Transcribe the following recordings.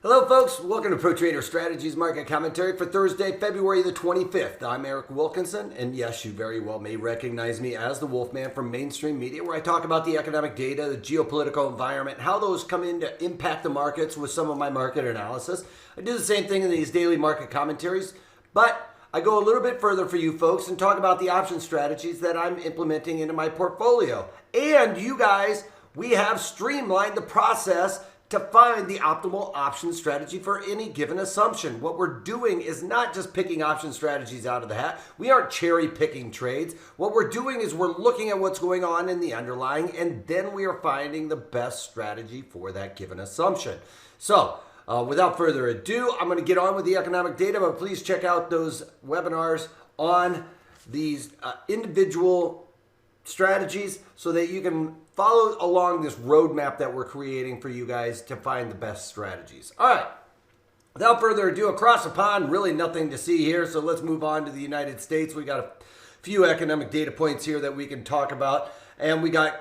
Hello folks, welcome to Pro Trader Strategies Market Commentary for Thursday, February the 25th. I'm Eric Wilkinson, and yes, you very well may recognize me as the Wolfman from mainstream media, where I talk about the economic data, the geopolitical environment, how those come in to impact the markets with some of my market analysis. I do the same thing in these daily market commentaries, but I go a little bit further for you folks and talk about the option strategies that I'm implementing into my portfolio. And you guys, we have streamlined the process to find the optimal option strategy for any given assumption. What we're doing is not just picking option strategies out of the hat. We aren't cherry picking trades. What we're doing is we're looking at what's going on in the underlying, and then we are finding the best strategy for that given assumption. So without further ado, I'm going to get on with the economic data, but please check out those webinars on these individual strategies so that you can follow along this roadmap that we're creating for you guys to find the best strategies. All right, without further ado, across the pond, really nothing to see here, so let's move on to the United States. We got a few economic data points here that we can talk about, and we got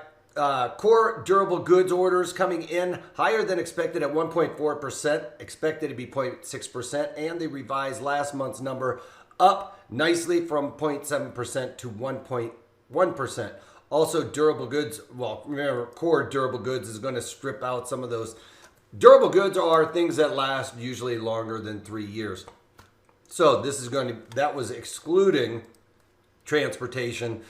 core durable goods orders coming in higher than expected at 1.4%, expected to be 0.6%, and they revised last month's number up nicely from 0.7% to 1.1%. Also, durable goods, well, remember, core durable goods is going to strip out some of those. Durable goods are things that last usually longer than 3 years. So this is going to, that was excluding transportation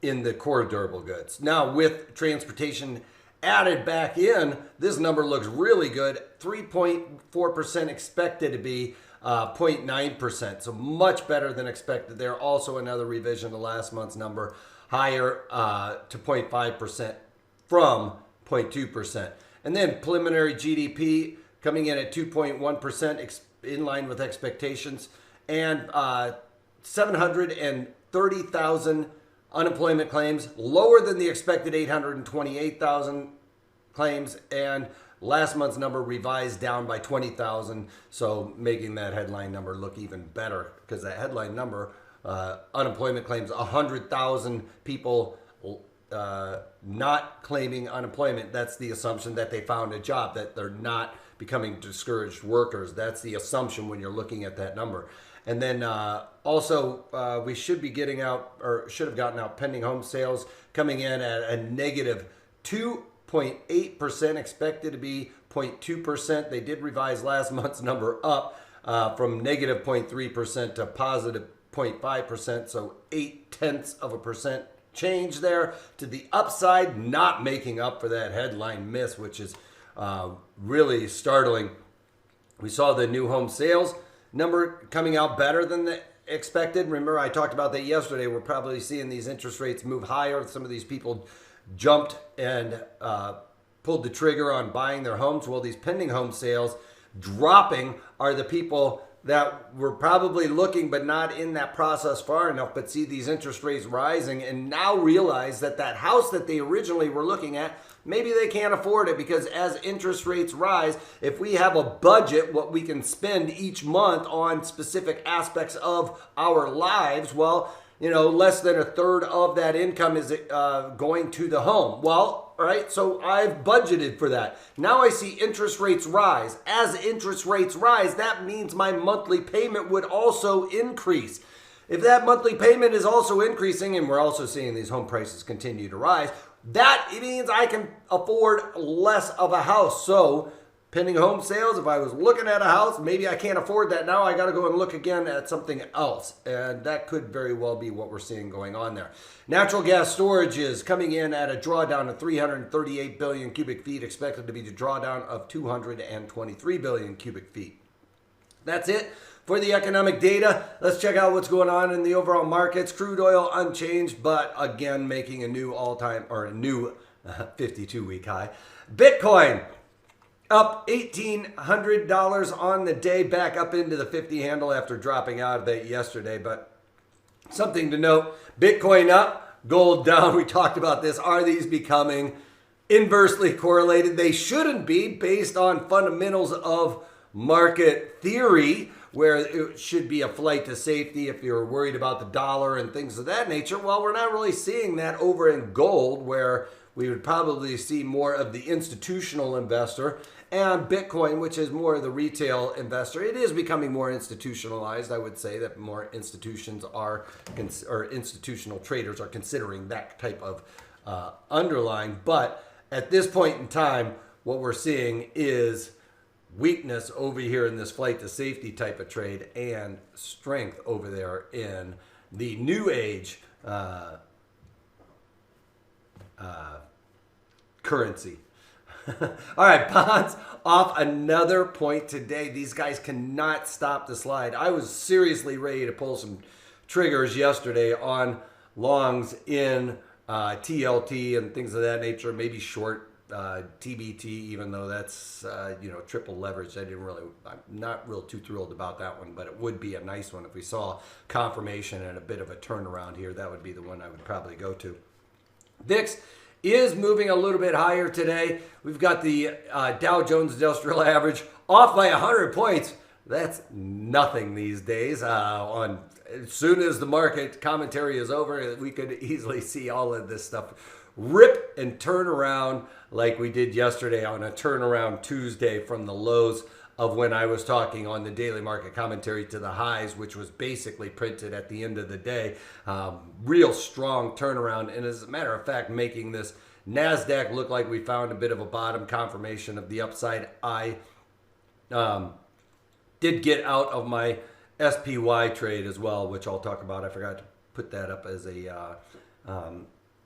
in the core durable goods. Now, with transportation added back in, this number looks really good. 3.4% expected to be 0.9%. So much better than expected there. Also another revision to last month's number, higher to 0.5% from 0.2%. And then preliminary GDP coming in at 2.1% in line with expectations, and 730,000 unemployment claims, lower than the expected 828,000 claims, and last month's number revised down by 20,000, so making that headline number look even better, because that headline number, unemployment claims, 100,000 people not claiming unemployment. That's the assumption that they found a job, that they're not becoming discouraged workers. That's the assumption when you're looking at that number. And then also we should be getting out, or should have gotten out, pending home sales coming in at a negative 2.8%, expected to be 0.2%. They did revise last month's number up from negative 0.3% to positive 0.5%, so 0.8% change there to the upside, not making up for that headline miss, which is really startling. We saw the new home sales number coming out better than the expected. Remember, I talked about that yesterday. We're probably seeing these interest rates move higher. Some of these people jumped and pulled the trigger on buying their homes. Well, these pending home sales dropping are the people that were probably looking but not in that process far enough, but see these interest rates rising and now realize that that house that they originally were looking at, maybe they can't afford it, because as interest rates rise, if we have a budget, what we can spend each month on specific aspects of our lives, well, you know, less than a third of that income is going to the home. Well, all right, so I've budgeted for that. Now I see interest rates rise. As interest rates rise, that means my monthly payment would also increase. If that monthly payment is also increasing, and we're also seeing these home prices continue to rise, that means I can afford less of a house. So pending home sales, if I was looking at a house, maybe I can't afford that now. I got to go and look again at something else. And that could very well be what we're seeing going on there. Natural gas storage is coming in at a drawdown of 338 billion cubic feet, expected to be the drawdown of 223 billion cubic feet. That's it for the economic data. Let's check out what's going on in the overall markets. Crude oil unchanged, but again, making a new all-time, or a new 52-week high. Bitcoin up $1,800 on the day, back up into the 50 handle after dropping out of it yesterday. But something to note, Bitcoin up, gold down. We talked about this. Are these becoming inversely correlated? They shouldn't be, based on fundamentals of market theory, where it should be a flight to safety if you're worried about the dollar and things of that nature. Well, we're not really seeing that over in gold, where we would probably see more of the institutional investor And Bitcoin, which is more of the retail investor, it is becoming more institutionalized. I would say that more institutions are, or institutional traders are considering that type of underlying. But at this point in time, what we're seeing is weakness over here in this flight to safety type of trade and strength over there in the new age currency. All right, bonds off another point today. These guys cannot stop the slide. I was seriously ready to pull some triggers yesterday on longs in TLT and things of that nature, maybe short TBT, even though that's triple leverage. I'm not real too thrilled about that one, but it would be a nice one if we saw confirmation and a bit of a turnaround here. That would be the one I would probably go to. VIX is moving a little bit higher today. We've got the Dow Jones Industrial Average off by 100 points. That's nothing these days. As soon as the market commentary is over, we could easily see all of this stuff rip and turn around like we did yesterday on a turnaround Tuesday from the lows of when I was talking on the daily market commentary to the highs, which was basically printed at the end of the day. Real strong turnaround, and as a matter of fact, making this NASDAQ look like we found a bit of a bottom confirmation of the upside. I did get out of my SPY trade as well, which I'll talk about. I forgot to put that up as a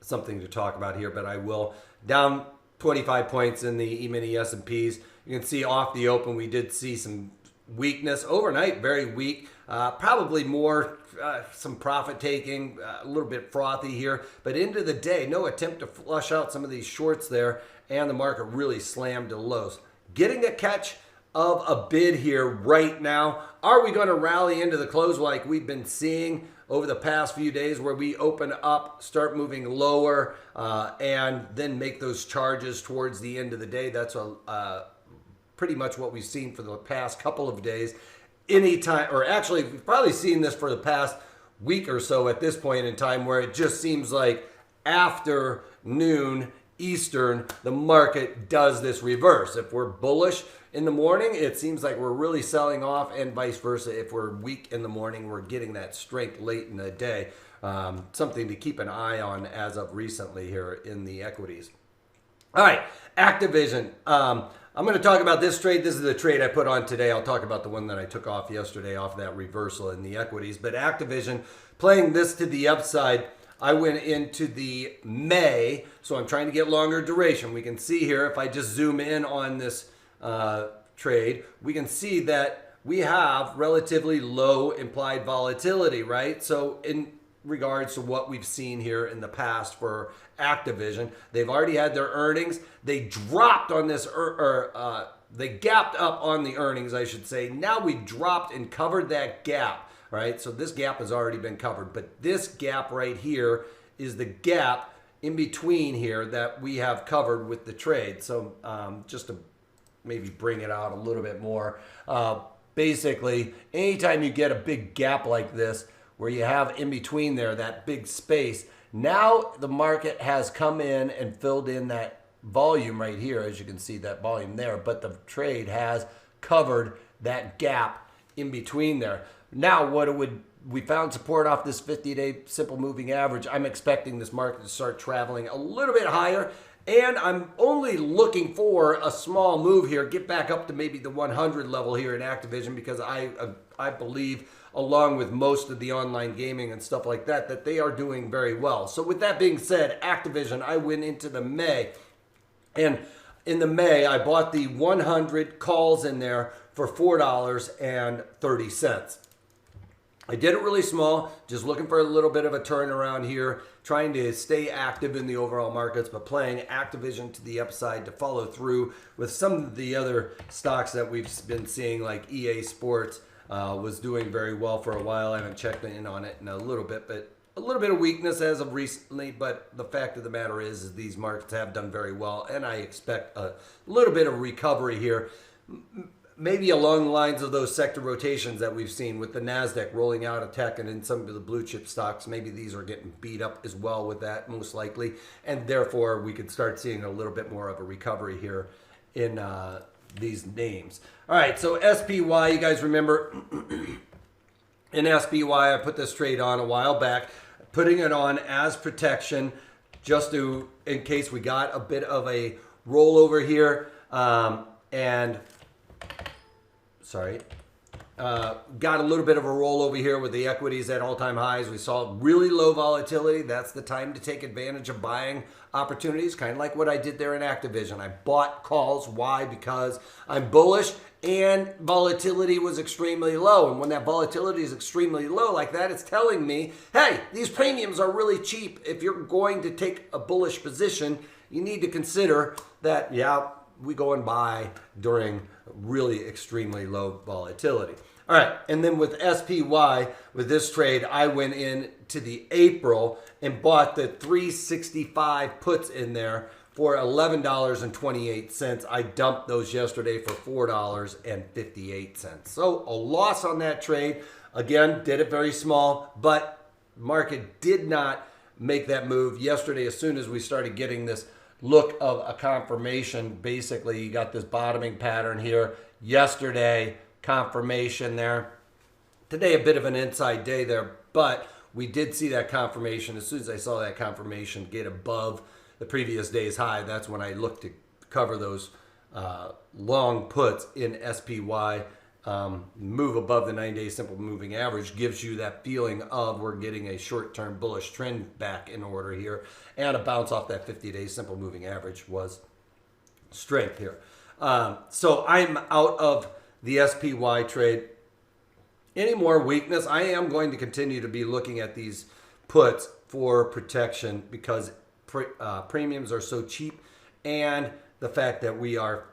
something to talk about here, but I will. Down 25 points in the E-mini S&Ps. You can see off the open, we did see some weakness overnight, very weak. Probably more some profit taking, a little bit frothy here. But into the day, no attempt to flush out some of these shorts there, and the market really slammed to lows. Getting a catch of a bid here right now. Are we going to rally into the close like we've been seeing over the past few days, where we open up, start moving lower, and then make those charges towards the end of the day? That's pretty much what we've seen for the past couple of days. Anytime, or actually, we've probably seen this for the past week or so at this point in time, where it just seems like after noon Eastern, the market does this reverse. If we're bullish in the morning, it seems like we're really selling off, and vice versa. If we're weak in the morning, we're getting that strength late in the day. Something to keep an eye on as of recently here in the equities. All right, Activision. I'm going to talk about this trade. This is the trade I put on today. I'll talk about the one that I took off yesterday off that reversal in the equities. But Activision, playing this to the upside, I went into the May, so I'm trying to get longer duration. We can see here, if I just zoom in on this trade, we can see that we have relatively low implied volatility, right? So in regards to what we've seen here in the past for Activision, they've already had their earnings. They dropped on this, they gapped up on the earnings, I should say. Now we dropped and covered that gap, right? So this gap has already been covered, but this gap right here is the gap in between here that we have covered with the trade. So just to maybe bring it out a little bit more, basically, anytime you get a big gap like this, where you have in between there that big space, now the market has come in and filled in that volume right here, as you can see that volume there, but the trade has covered that gap in between there. Now we found support off this 50-day simple moving average. I'm expecting this market to start traveling a little bit higher, and I'm only looking for a small move here, get back up to maybe the 100 level here in Activision, because I believe, along with most of the online gaming and stuff like that, that they are doing very well. So with that being said, Activision, I went into the May, and in the May, I bought the 100 calls in there for $4.30. I did it really small, just looking for a little bit of a turnaround here, trying to stay active in the overall markets, but playing Activision to the upside to follow through with some of the other stocks that we've been seeing, like EA Sports was doing very well for a while. I haven't checked in on it in a little bit, but a little bit of weakness as of recently. But the fact of the matter is these markets have done very well, and I expect a little bit of recovery here. Maybe along the lines of those sector rotations that we've seen with the NASDAQ rolling out of tech, and in some of the blue chip stocks, maybe these are getting beat up as well with that, most likely. And therefore, we could start seeing a little bit more of a recovery here in these names. All right, so SPY, you guys remember in SPY, I put this trade on a while back, putting it on as protection just to, in case we got a bit of a rollover here. Got a little bit of a rollover here with the equities at all-time highs. We saw really low volatility. That's the time to take advantage of buying opportunities, kind of like what I did there in Activision. I bought calls. Why? Because I'm bullish and volatility was extremely low. And when that volatility is extremely low like that, it's telling me, hey, these premiums are really cheap. If you're going to take a bullish position, you need to consider that, yeah, we go and buy during really extremely low volatility. All right, and then with SPY, with this trade, I went in to the April and bought the 365 puts in there for $11.28. I dumped those yesterday for $4.58. So a loss on that trade. Again, did it very small, but market did not make that move yesterday. As soon as we started getting this look of a confirmation, basically you got this bottoming pattern here. Yesterday, confirmation there. Today, a bit of an inside day there, but we did see that confirmation. As soon as I saw that confirmation get above the previous day's high, that's when I looked to cover those long puts in SPY. Move above the 9-day simple moving average gives you that feeling of we're getting a short-term bullish trend back in order here, and a bounce off that 50-day simple moving average was strength here. So I'm out of the SPY trade. Any more weakness, I am going to continue to be looking at these puts for protection because premiums are so cheap, and the fact that we are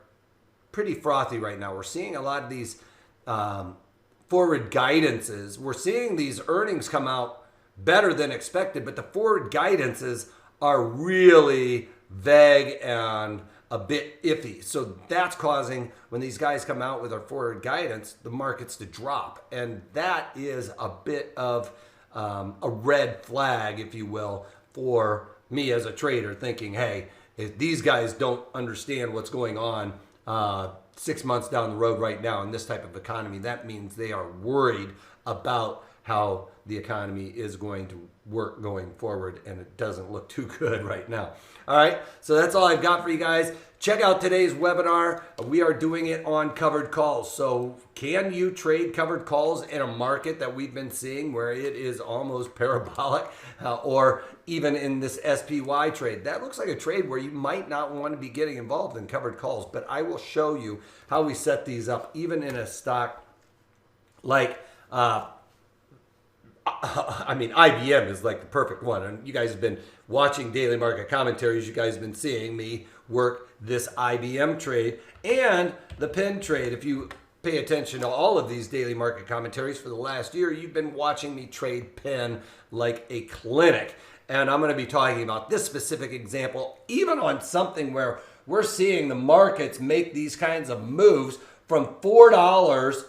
pretty frothy right now. We're seeing a lot of these forward guidances. We're seeing these earnings come out better than expected, but the forward guidances are really vague and a bit iffy. So that's causing, when these guys come out with our forward guidance, the markets to drop. And that is a bit of a red flag, if you will, for me as a trader, thinking, hey, if these guys don't understand what's going on 6 months down the road right now in this type of economy, that means they are worried about how the economy is going to work going forward, and it doesn't look too good right now. All right, so that's all I've got for you guys. Check out today's webinar. We are doing it on covered calls. So can you trade covered calls in a market that we've been seeing where it is almost parabolic, or even in this SPY trade? That looks like a trade where you might not want to be getting involved in covered calls, but I will show you how we set these up, even in a stock like IBM is like the perfect one. And you guys have been watching daily market commentaries. You guys have been seeing me work this IBM trade and the PENN trade. If you pay attention to all of these daily market commentaries for the last year, you've been watching me trade PENN like a clinic. And I'm going to be talking about this specific example, even on something where we're seeing the markets make these kinds of moves from $4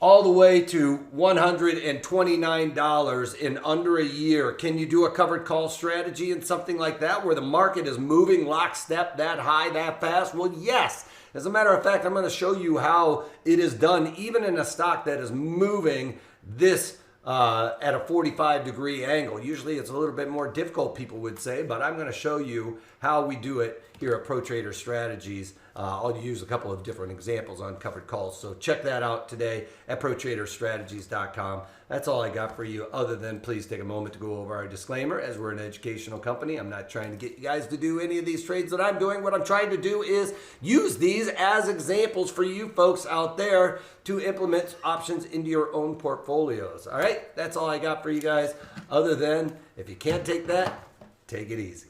all the way to $129 in under a year. Can you do a covered call strategy in something like that where the market is moving lockstep that high, that fast? Well, yes. As a matter of fact, I'm going to show you how it is done even in a stock that is moving this at a 45-degree angle. Usually it's a little bit more difficult, people would say, but I'm going to show you how we do it here at Pro Trader Strategies. I'll use a couple of different examples on covered calls. So check that out today at ProTraderStrategies.com. That's all I got for you, other than please take a moment to go over our disclaimer. As we're an educational company, I'm not trying to get you guys to do any of these trades that I'm doing. What I'm trying to do is use these as examples for you folks out there to implement options into your own portfolios. All right, that's all I got for you guys, other than if you can't take that, take it easy.